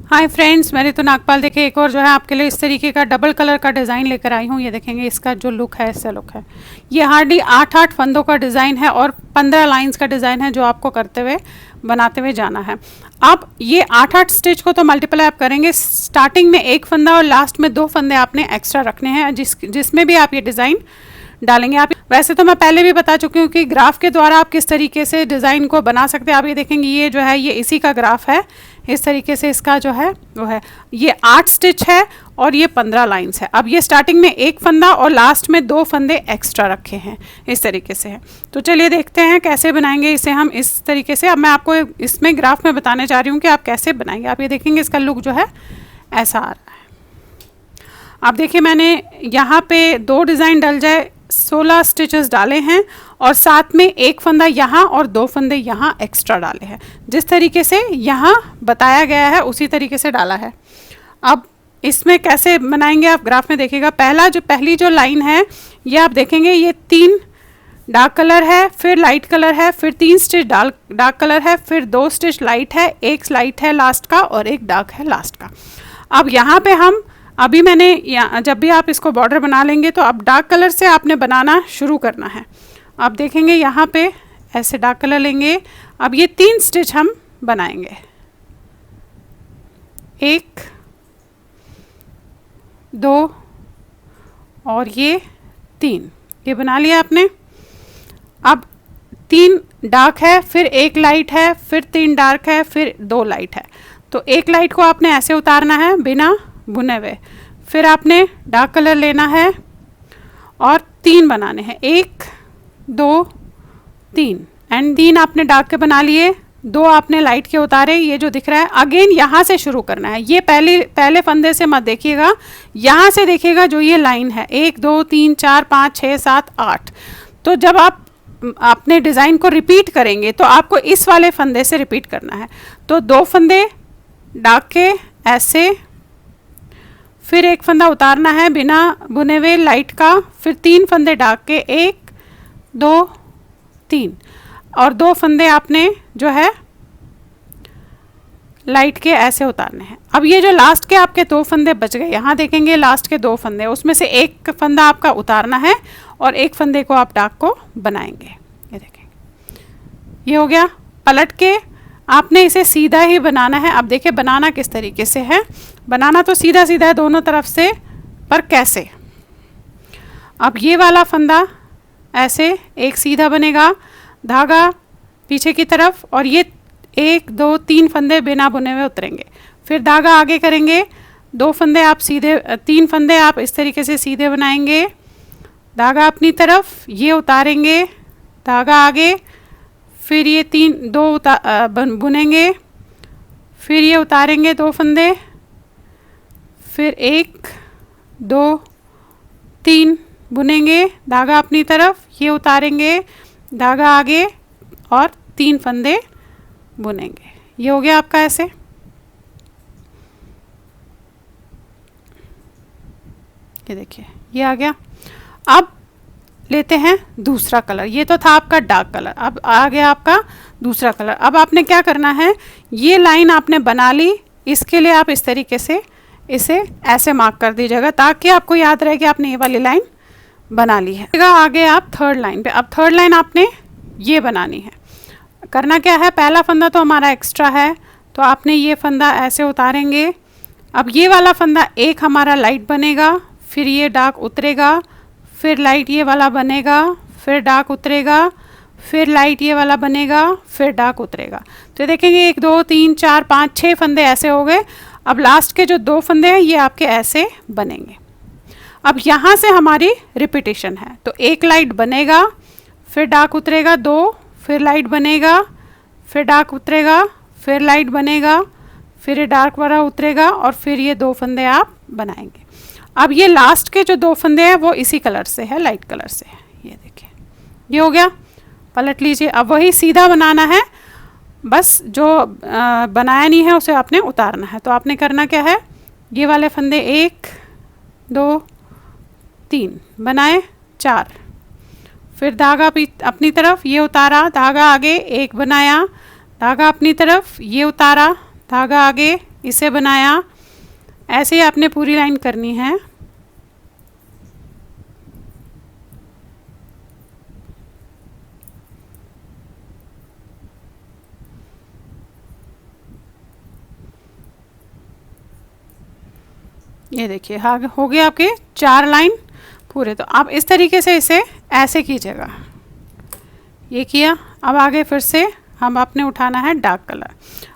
Hi friends, मैं ऋतु नागपाल। देखिए एक और जो है आपके लिए इस तरीके का डबल कलर का डिज़ाइन लेकर आई हूँ। ये देखेंगे इसका जो लुक है, ऐसा लुक है। ये हार्डली 8 फंदों का डिज़ाइन है और 15 लाइंस का डिज़ाइन है जो आपको करते हुए बनाते हुए जाना है। अब ये 8 स्टिच को तो मल्टीप्लाई आप करेंगे। स्टार्टिंग में 1 फंदा और लास्ट में 2 फंदे आपने एक्स्ट्रा रखने हैं जिसमें भी आप ये डिज़ाइन डालेंगे। आप वैसे तो मैं पहले भी बता चुकी हूँ कि ग्राफ के द्वारा आप किस तरीके से डिज़ाइन को बना सकते हैं। आप ये देखेंगे, ये जो है ये इसी का ग्राफ है। इस तरीके से इसका जो है वो है, ये 8 स्टिच है और ये 15 लाइंस है। अब ये स्टार्टिंग में 1 फंदा और लास्ट में 2 फंदे एक्स्ट्रा रखे हैं, इस तरीके से है। तो चलिए देखते हैं कैसे बनाएंगे इसे हम इस तरीके से। अब मैं आपको इसमें ग्राफ में बताने जा रही हूँ कि आप कैसे बनाएंगे। आप ये देखेंगे इसका लुक जो है ऐसा आ रहा है। आप देखिए मैंने यहाँ पे 2 डिज़ाइन डल जाए 16 स्टिचेस डाले हैं और साथ में 1 फंदा यहाँ और 2 फंदे यहाँ एक्स्ट्रा डाले हैं। जिस तरीके से यहाँ बताया गया है उसी तरीके से डाला है। अब इसमें कैसे बनाएंगे आप ग्राफ में देखिएगा। पहली जो लाइन है ये आप देखेंगे, ये 3 डार्क कलर है, फिर लाइट कलर है, फिर 3 स्टिच डार्क कलर है, फिर 2 स्टिच लाइट है, 1 लाइट है लास्ट का और 1 डार्क है लास्ट का। अब यहाँ पे हम अभी मैंने जब भी आप इसको बॉर्डर बना लेंगे तो अब डार्क कलर से आपने बनाना शुरू करना है। अब देखेंगे यहाँ पे ऐसे डार्क कलर लेंगे। अब ये 3 स्टिच हम बनाएंगे, 1 2 और ये 3, ये बना लिया आपने। अब 3 डार्क है, फिर 1 लाइट है, फिर 3 डार्क है, फिर 2 लाइट है। तो 1 लाइट को आपने ऐसे उतारना है बिना बुने हुए। फिर आपने डार्क कलर लेना है और 3 बनाने हैं, 1 2 3 एंड 3 आपने डार्क के बना लिए, 2 आपने लाइट के उतारे। ये जो दिख रहा है अगेन यहाँ से शुरू करना है। ये पहले फंदे से मत देखिएगा, यहाँ से देखिएगा जो ये लाइन है 1 2 3 4 5 6 7 8। तो जब आप अपने डिज़ाइन को रिपीट करेंगे तो आपको इस वाले फंदे से रिपीट करना है। तो 2 फंदे डार्क के ऐसे, फिर 1 फंदा उतारना है बिना बुने हुए लाइट का, फिर 3 फंदे डार्क के, 1 2 3 और 2 फंदे आपने जो है लाइट के ऐसे उतारने हैं। अब ये जो लास्ट के आपके 2 फंदे बच गए, यहाँ देखेंगे लास्ट के 2 फंदे, उसमें से 1 फंदा आपका उतारना है और 1 फंदे को आप डार्क को बनाएंगे। ये देखेंगे ये हो गया। पलट के आपने इसे सीधा ही बनाना है। अब देखिए बनाना किस तरीके से है। बनाना तो सीधा सीधा है दोनों तरफ से, पर कैसे। अब ये वाला फंदा ऐसे एक सीधा बनेगा, धागा पीछे की तरफ और ये 1 2 3 फंदे बिना बुने हुए उतरेंगे। फिर धागा आगे करेंगे, 2 फंदे आप सीधे, 3 फंदे आप इस तरीके से सीधे बनाएंगे, धागा अपनी तरफ, ये उतारेंगे, धागा आगे, फिर ये 2 बुनेंगे, फिर ये उतारेंगे 2 फंदे, फिर 1 2 3 बुनेंगे, धागा अपनी तरफ, ये उतारेंगे, धागा आगे और 3 फंदे बुनेंगे। ये हो गया आपका ऐसे। ये देखिए ये आ गया। अब लेते हैं दूसरा कलर। ये तो था आपका डार्क कलर, अब आ गया आपका दूसरा कलर। अब आपने क्या करना है, ये लाइन आपने बना ली, इसके लिए आप इस तरीके से इसे ऐसे मार्क कर दीजिएगा ताकि आपको याद रहे कि आपने ये वाली लाइन बना ली है। आगे आप 3rd लाइन पे, अब 3rd लाइन आपने ये बनानी है। करना क्या है, पहला फंदा तो हमारा एक्स्ट्रा है तो आपने ये फंदा ऐसे उतारेंगे। अब ये वाला फंदा एक हमारा लाइट बनेगा, फिर ये डार्क उतरेगा, फिर लाइट ये वाला बनेगा, फिर डार्क उतरेगा, फिर लाइट ये वाला बनेगा, फिर डार्क उतरेगा। तो देखेंगे 1 2 3 4 5 6 फंदे ऐसे हो गए। अब लास्ट के जो 2 फंदे हैं ये आपके ऐसे बनेंगे। अब यहाँ से हमारी रिपीटेशन है, तो 1 लाइट बनेगा, फिर डार्क उतरेगा, 2 फिर लाइट बनेगा, फिर डार्क उतरेगा, फिर लाइट बनेगा, फिर ये डार्क वाला उतरेगा और फिर ये 2 फंदे आप बनाएंगे। अब ये लास्ट के जो 2 फंदे हैं वो इसी कलर से है, लाइट कलर से है। ये देखिए ये हो गया। पलट लीजिए। अब वही सीधा बनाना है, बस जो बनाया नहीं है उसे आपने उतारना है। तो आपने करना क्या है, ये वाले फंदे 1 2 3 बनाए, 4, फिर धागा अपनी तरफ, ये उतारा, धागा आगे, 1 बनाया, धागा अपनी तरफ, ये उतारा, धागा आगे, इसे बनाया, ऐसे ही आपने पूरी लाइन करनी है। ये देखिए हो गए आपके 4 लाइन पूरे। तो आप इस तरीके से इसे ऐसे कीजिएगा। ये किया। अब आगे फिर से हम आपने उठाना है डार्क कलर।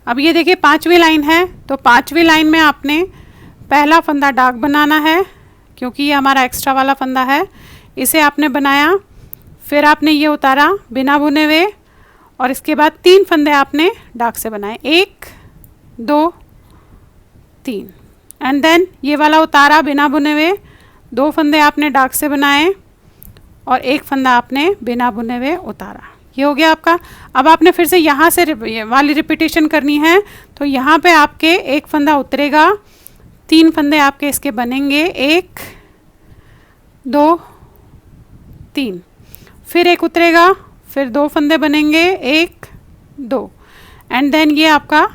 अब ये देखिए 5वीं लाइन है, तो 5वीं लाइन में आपने पहला फंदा डार्क बनाना है, क्योंकि ये हमारा एक्स्ट्रा वाला फंदा है। इसे आपने बनाया, फिर आपने ये उतारा बिना बुने हुए, और इसके बाद 3 फंदे आपने डार्क से बनाए, 1 2 3, एंड देन ये वाला उतारा बिना बुने हुए, 2 फंदे आपने डार्क से बनाए और 1 फंदा आपने बिना बुने हुए उतारा। ये हो गया आपका। अब आपने फिर से यहाँ से वाली रिपीटेशन करनी है। तो यहाँ पे आपके 1 फंदा उतरेगा, 3 फंदे आपके इसके बनेंगे, 1 2 3, फिर 1 उतरेगा, फिर 2 फंदे बनेंगे, 1 2, एंड देन ये आपका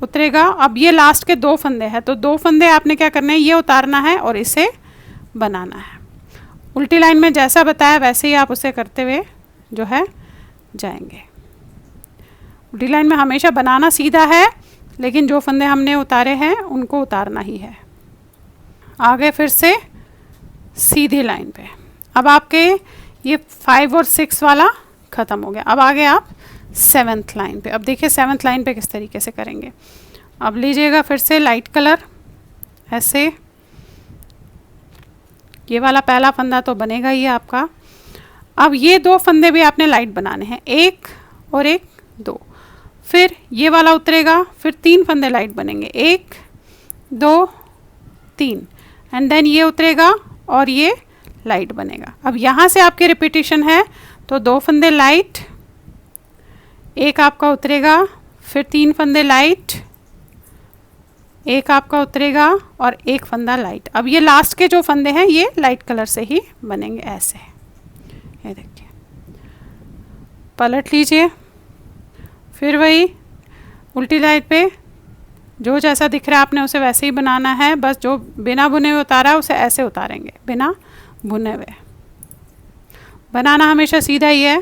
उतरेगा। अब ये लास्ट के 2 फंदे हैं, तो 2 फंदे आपने क्या करना है, ये उतारना है और इसे बनाना है। उल्टी लाइन में जैसा बताया वैसे ही आप उसे करते हुए जो है जाएंगे। उल्टी लाइन में हमेशा बनाना सीधा है, लेकिन जो फंदे हमने उतारे हैं उनको उतारना ही है। आगे फिर से सीधी लाइन पे। अब आपके ये 5 और 6 वाला ख़त्म हो गया। अब आगे आप 7th लाइन पे। अब देखिए 7th लाइन पे किस तरीके से करेंगे। अब लीजिएगा फिर से लाइट कलर, ऐसे ये वाला पहला फंदा तो बनेगा ही आपका। अब ये 2 फंदे भी आपने लाइट बनाने हैं, 1 और 1 2, फिर ये वाला उतरेगा, फिर 3 फंदे लाइट बनेंगे, 1 2 3, एंड देन ये उतरेगा और ये लाइट बनेगा। अब यहाँ से आपके रिपीटेशन है, तो 2 फंदे लाइट, 1 आपका उतरेगा, फिर 3 फंदे लाइट, 1 आपका उतरेगा और 1 फंदा लाइट। अब ये लास्ट के जो फंदे हैं ये लाइट कलर से ही बनेंगे, ऐसे। ये देखिए, पलट लीजिए, फिर वही उल्टी लाइन पे जो जैसा दिख रहा है आपने उसे वैसे ही बनाना है। बस जो बिना बुने हुए उतारा है उसे ऐसे उतारेंगे, बिना बुने हुए। बनाना हमेशा सीधा ही है।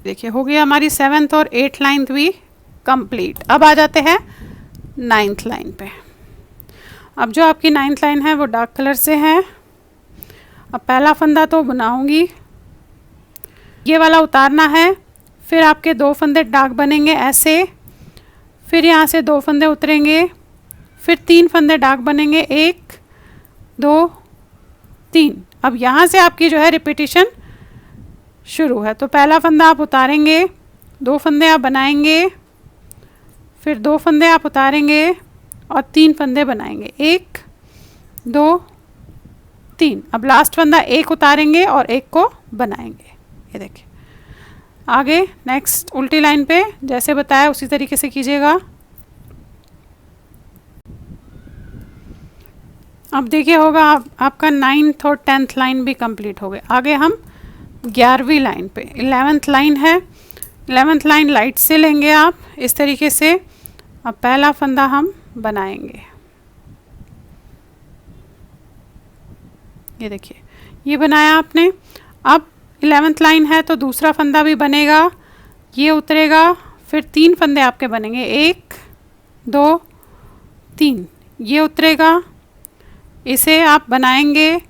देखिए हो गई हमारी 7th और 8th लाइन भी कंप्लीट। अब आ जाते हैं 9th लाइन पे। अब जो आपकी 9th लाइन है वो डार्क कलर से है। अब पहला फंदा तो बनाऊंगी, ये वाला उतारना है, फिर आपके 2 फंदे डार्क बनेंगे ऐसे, फिर यहाँ से 2 फंदे उतरेंगे, फिर 3 फंदे डार्क बनेंगे, 1 2 3। अब यहाँ से आपकी जो है रिपीटेशन शुरू है। तो पहला फंदा आप उतारेंगे, 2 फंदे आप बनाएंगे, फिर 2 फंदे आप उतारेंगे और 3 फंदे बनाएंगे, 1 2 3। अब लास्ट फंदा 1 उतारेंगे और 1 को बनाएंगे। ये देखिए आगे नेक्स्ट उल्टी लाइन पे जैसे बताया उसी तरीके से कीजिएगा। अब देखिए होगा आपका 9th और 10th लाइन भी कंप्लीट हो गए। आगे हम 11वीं लाइन पे, 11th लाइन है। 11th लाइन लाइट से लेंगे आप इस तरीके से। अब पहला फंदा हम बनाएंगे, ये देखिए ये बनाया आपने। अब 11th लाइन है तो दूसरा फंदा भी बनेगा, ये उतरेगा, फिर 3 फंदे आपके बनेंगे, 1 2 3, ये उतरेगा, इसे आप बनाएंगे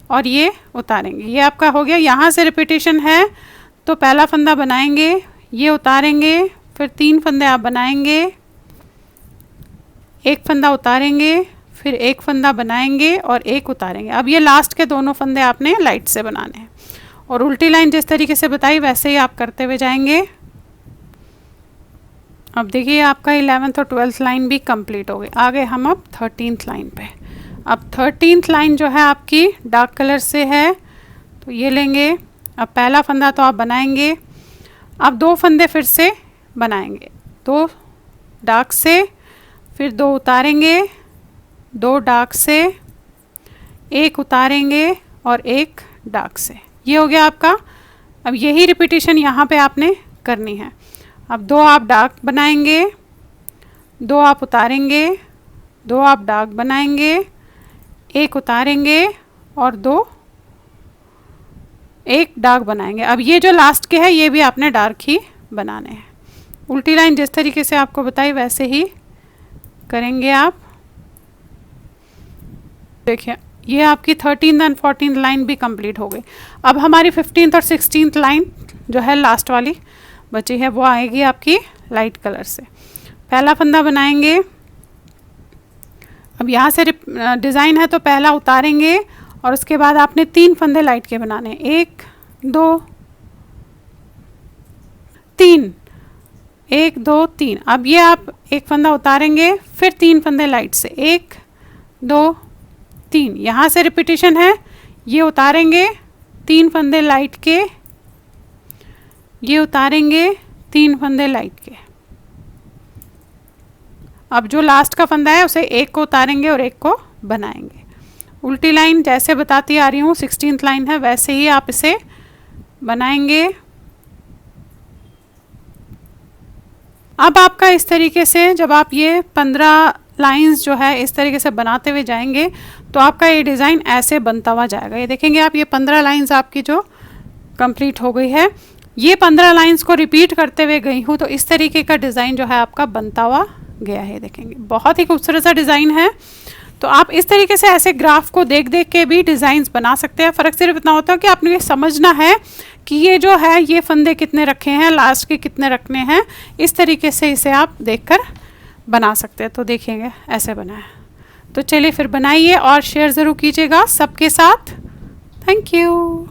और ये उतारेंगे। ये आपका हो गया। यहाँ से रिपीटेशन है तो पहला फंदा बनाएंगे, ये उतारेंगे, फिर 3 फंदे आप बनाएंगे, 1 फंदा उतारेंगे, फिर 1 फंदा बनाएंगे और 1 उतारेंगे। अब ये लास्ट के दोनों फंदे आपने लाइट से बनाने हैं और उल्टी लाइन जिस तरीके से बताई वैसे ही आप करते हुए जाएंगे। अब देखिए आपका 11th और 12th लाइन भी कंप्लीट हो गई। आगे हम अब 13th लाइन पे। अब 13th लाइन जो है आपकी डार्क कलर से है, तो ये लेंगे। अब पहला फंदा तो आप बनाएंगे, अब 2 फंदे फिर से बनाएंगे, 2 डार्क से, फिर 2 उतारेंगे, 2 डार्क से, 1 उतारेंगे और 1 डार्क से। ये हो गया आपका। अब यही रिपीटेशन यहाँ पे आपने करनी है। अब 2 आप डार्क बनाएंगे, 2 आप उतारेंगे, 2 आप डार्क बनाएंगे, 1 उतारेंगे और 2 एक डार्क बनाएंगे। अब ये जो लास्ट के है ये भी आपने डार्क ही बनाने हैं। उल्टी लाइन जिस तरीके से आपको बताई वैसे ही करेंगे आप। देखिए ये आपकी 13th एंड 14th लाइन भी कंप्लीट हो गई। अब हमारी 15th और 16th लाइन जो है लास्ट वाली बची है वो आएगी आपकी लाइट कलर से। पहला फंदा बनाएंगे। अब यहाँ से डिज़ाइन है तो पहला उतारेंगे और उसके बाद आपने 3 फंदे लाइट के बनाने, 1 2 3, 1 2 3। अब ये आप एक फंदा उतारेंगे, फिर 3 फंदे लाइट से, 1 2 3। यहाँ से रिपीटिशन है, ये उतारेंगे 3 फंदे लाइट के, ये उतारेंगे 3 फंदे लाइट के। अब जो लास्ट का फंदा है उसे 1 को उतारेंगे और 1 को बनाएंगे। उल्टी लाइन जैसे बताती आ रही हूँ, 16th लाइन है वैसे ही आप इसे बनाएंगे। अब आपका इस तरीके से जब आप ये 15 लाइंस जो है इस तरीके से बनाते हुए जाएंगे तो आपका ये डिज़ाइन ऐसे बनता हुआ जाएगा। ये देखेंगे आप, ये 15 लाइंस आपकी जो कंप्लीट हो गई है। ये 15 लाइंस को रिपीट करते हुए गई हूँ तो इस तरीके का डिज़ाइन जो है आपका बनता हुआ गया है। देखेंगे बहुत ही खूबसूरत सा डिज़ाइन है। तो आप इस तरीके से ऐसे ग्राफ को देख देख के भी डिज़ाइंस बना सकते हैं। फ़र्क सिर्फ इतना होता है कि आपने ये समझना है कि ये जो है ये फंदे कितने रखे हैं, लास्ट के कितने रखने हैं। इस तरीके से इसे आप देखकर बना सकते हैं। तो देखेंगे ऐसे बना है। तो चलिए फिर बनाइए और शेयर ज़रूर कीजिएगा सबके साथ। Thank you.